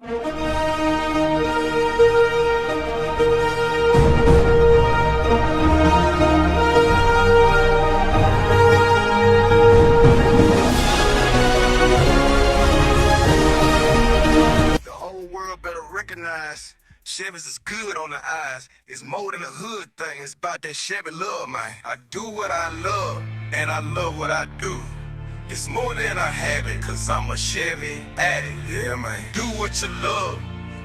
Chevy's is good on the eyes. It's more than a hood thing. It's about that Chevy love, man. I do what I love, and I love what I do. It's more than a habit, cause I'm a Chevy addict. Yeah, man. Do what you love,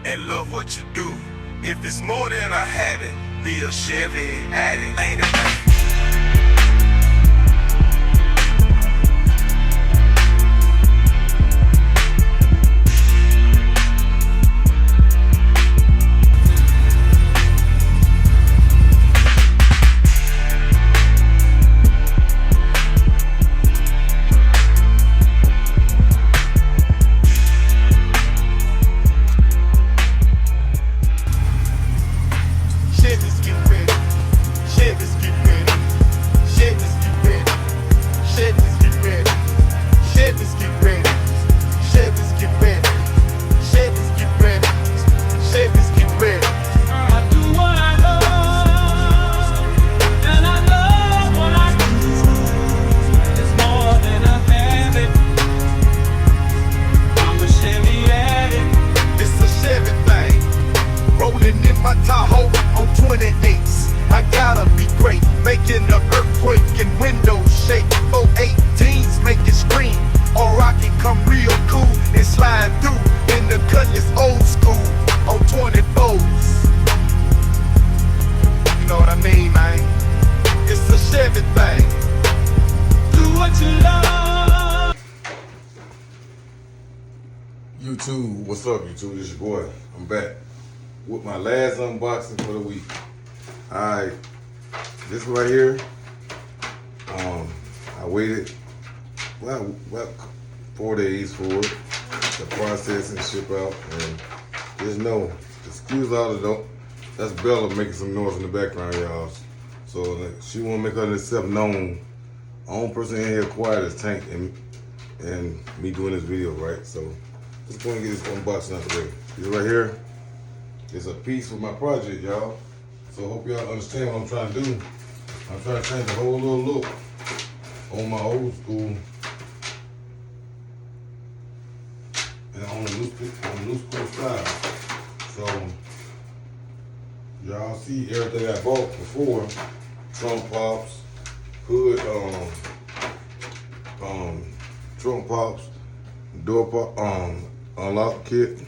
and love what you do. If it's more than a habit, be a Chevy addict. Ain't it, man? Making the earthquake and windows shake. 418s make it scream, or rocket come real cool and slide through in the cutlass old school on 24s. You know what I mean, man? It's a Chevy thing. Do what you love. YouTube, what's up, YouTube? This your boy. I'm back with my last unboxing for the week. Alright. This right here, I waited about 4 days for it to process and ship out, and just know, excuse all the that's Bella making some noise in the background, y'all. So she want to make herself known. The only person in here quiet is Tank and me doing this video, right? So just going to get this unboxing out the way. This right here is a piece of my project, y'all. So I hope y'all understand what I'm trying to do. I'm trying to change the whole little look on my old school and on the new school style. So y'all see everything I bought before: trunk pops, hood, trunk pops, door pop, unlock kit.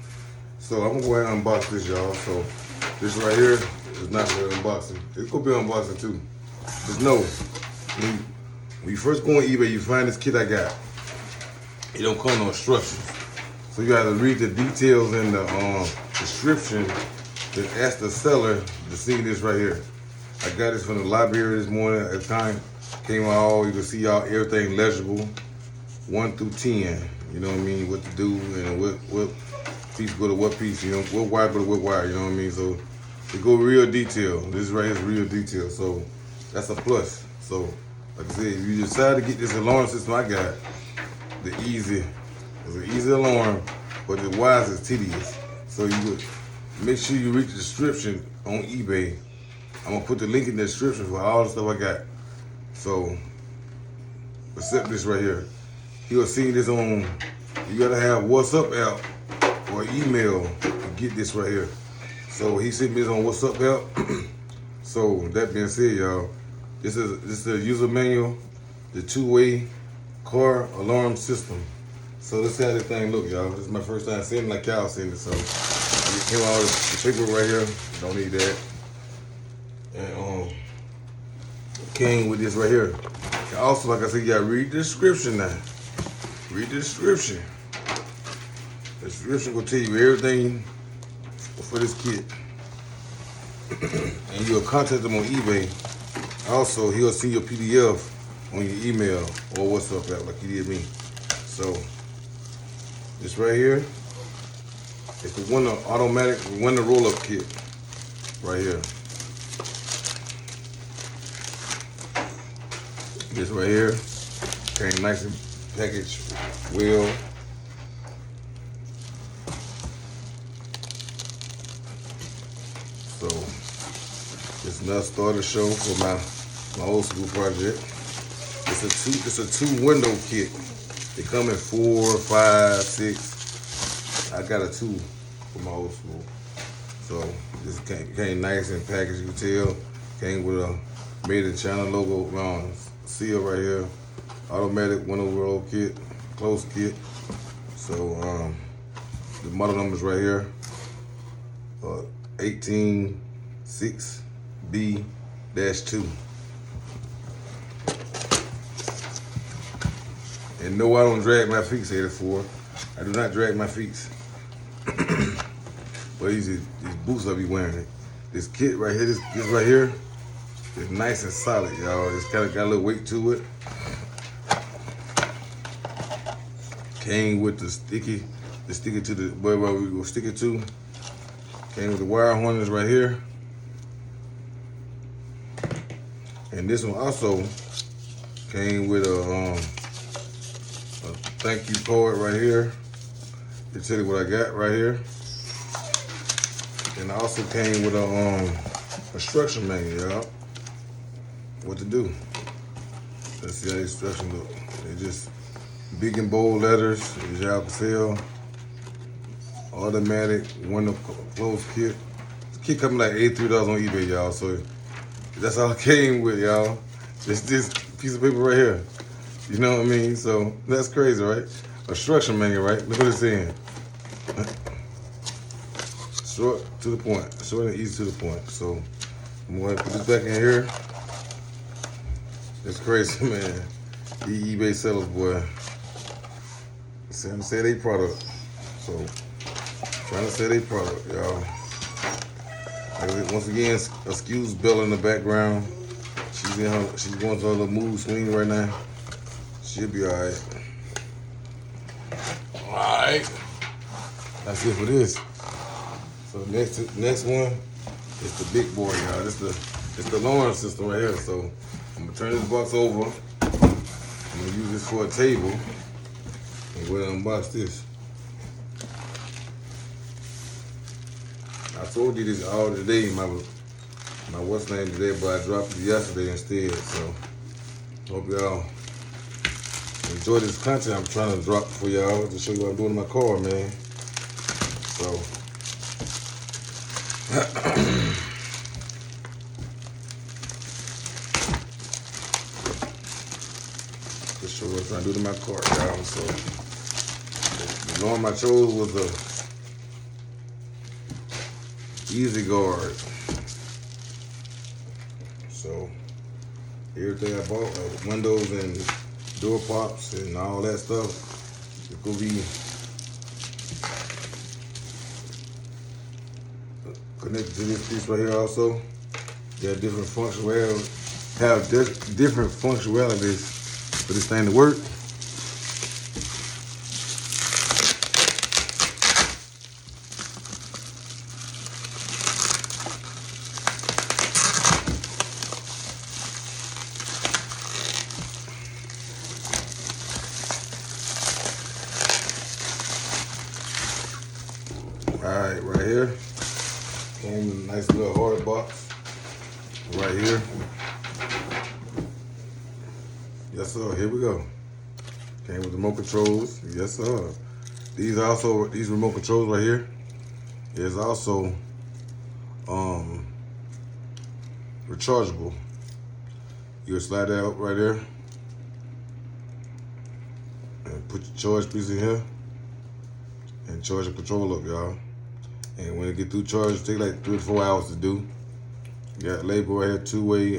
So I'm gonna go ahead and unbox this, y'all. So this right here is not really unboxing. It's gonna be unboxing too. Just know, when you first go on eBay, you find this kit I got. It don't come no instructions. So you gotta read the details in the description, then ask the seller to see this right here. I got this from the library this morning. At the time, came out, you can see y'all everything legible, 1 through 10. You know what I mean? What to do and what piece go to what piece, you know, what wire go to what wire, you know what I mean? So it go real detail. This right here is real detail. So that's a plus. So, like I said, if you decide to get this alarm system I got, it's an easy alarm, but the wires is tedious. So you would make sure you read the description on eBay. I'm gonna put the link in the description for all the stuff I got. So, except this right here. You'll see this on, you gotta have WhatsApp app or email to get this right here. So he sent me this on WhatsApp app. So that being said, y'all, this is the user manual, the two-way car alarm system. So this is how this thing look, y'all. This is my first time seeing it like y'all seen it. So it came out the paper right here. Don't need that. And came with this right here. And also, like I said, you gotta read the description now. Read the description. The description will tell you everything for this kit. And you'll contact them on eBay. Also, he'll send you a PDF on your email or WhatsApp app like he did me. So, this right here is the window automatic window roll-up kit. Right here. This right here came nice and packaged well. another starter show for my old school project. It's a two window kit. They come in 4, 5, 6. I got a 2 for my old school. So this came nice and packaged. You can tell. Came with a made in China logo seal right here. Automatic window kit, close kit. So the model number's right here. 186B-2. And no, I don't drag my feet, 84. I do not drag my feet. But these boots I be wearing. This kit right here, this right here, is nice and solid, y'all. It's kind of got a little weight to it. Came with the sticky to the where we gonna stick it to. Came with the wire harness right here. And this one also came with a thank you card right here. To tell you what I got right here. And I also came with a instruction manual, y'all. What to do. Let's see how the instructions look. They just big and bold letters, as y'all can tell. Automatic window close kit. This kit coming like $83 on eBay, y'all. So that's all I came with, y'all. Just this piece of paper right here. You know what I mean? So that's crazy, right? Instruction manual, right? Look what it's saying. Short to the point. Short and easy to the point. So I'm going to put this back in here. It's crazy, man. These eBay sellers, boy. Trying to sell their product. So trying to sell their product, y'all. Once again, excuse Bella in the background. She's going through a little mood swing right now. She'll be all right. All right. That's it for this. So next one is the big boy, y'all. It's the alarm system right here. So I'm gonna turn this box over. I'm gonna use this for a table and go ahead and unbox this. I told you this all today, my what's name today, but I dropped it yesterday instead. So hope y'all enjoy this content I'm trying to drop for y'all to show you what I'm doing in my car, man. So just show you what I'm trying to do to my car, y'all. So the alarm I chose was the Easy Guard. So everything I bought, windows and door pops and all that stuff, it's gonna be connected to this piece right here also. Got different functionalities, different functionalities for this thing to work. Alright, right here. Came in a nice little hard box. Right here. Yes, sir. Here we go. Came with remote controls. Yes, sir. These remote controls right here is also rechargeable. You slide that up right there and put your charge piece in here and charge the control up, y'all. And when it get through charge, it take like 3 to 4 hours to do. You got label right here, two-way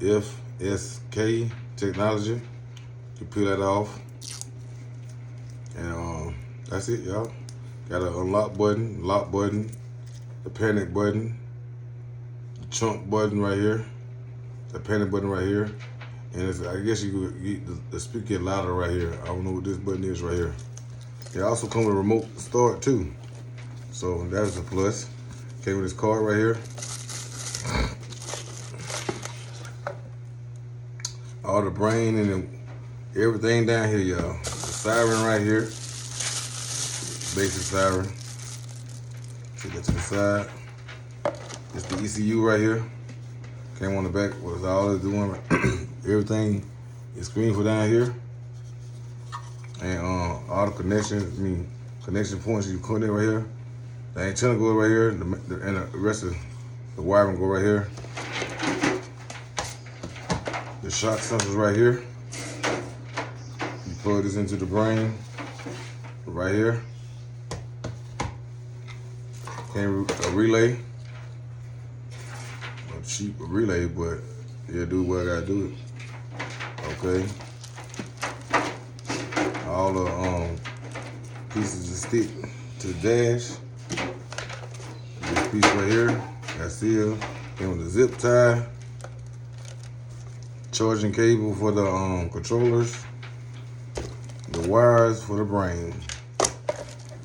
FSK technology. You peel that off. And that's it, y'all. Got an unlock button, lock button, the panic button, the trunk button right here, the panic button right here. And I guess you could get the speaker louder right here. I don't know what this button is right here. It also comes with a remote start too. So that's a plus. Came with this card right here. All the brain and everything down here, y'all. The siren right here. Basic siren. Take that to the side. It's the ECU right here. Came on the back with all it's doing. Everything is screened for down here. And all the connections, connection points you put in right here. The antenna go right here, and the rest of the wiring go right here. The shock sensors right here. You plug this into the brain right here. Came a relay. A cheap relay, but yeah, do what I gotta do. Okay. All the pieces that stick to the dash. This piece right here, that's here. Came with the zip tie. Charging cable for the controllers. The wires for the brain.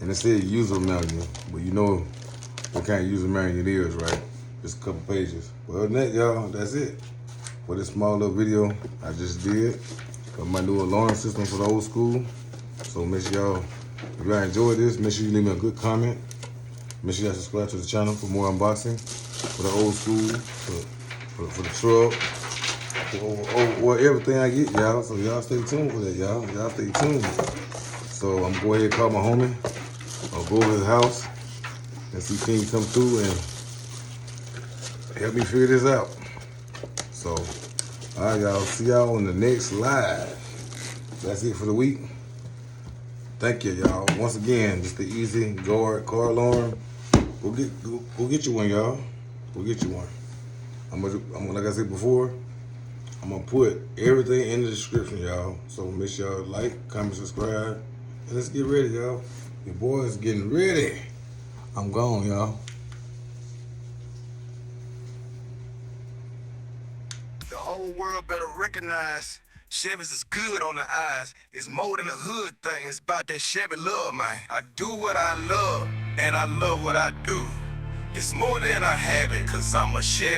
And it said user manual, but you know what kind of user manual it is, right? Just a couple pages. But other than that, y'all, that's it. For this small little video I just did. Got my new alarm system for the old school. So make sure y'all, if y'all enjoyed this, make sure you leave me a good comment. Make sure y'all subscribe to the channel for more unboxing for the old school, for the truck, or everything I get, y'all. So y'all stay tuned for that, y'all. Y'all stay tuned. So I'm going to go ahead and call my homie, or go over to his house and see if he can come through and help me figure this out. So, all right, y'all. See y'all on the next live. That's it for the week. Thank you, y'all. Once again, just the easy guard car alarm. Go get you one, y'all. Go get you one. I'm gonna, like I said before, I'm gonna put everything in the description, y'all. So make sure y'all like, comment, subscribe, and let's get ready, y'all. Your boy is getting ready. I'm gone, y'all. The whole world better recognize Chevy's is good on the eyes. It's more than a hood thing. It's about that Chevy love, man. I do what I love, and I love what I do. It's more than a habit, cause I'm a Chevy.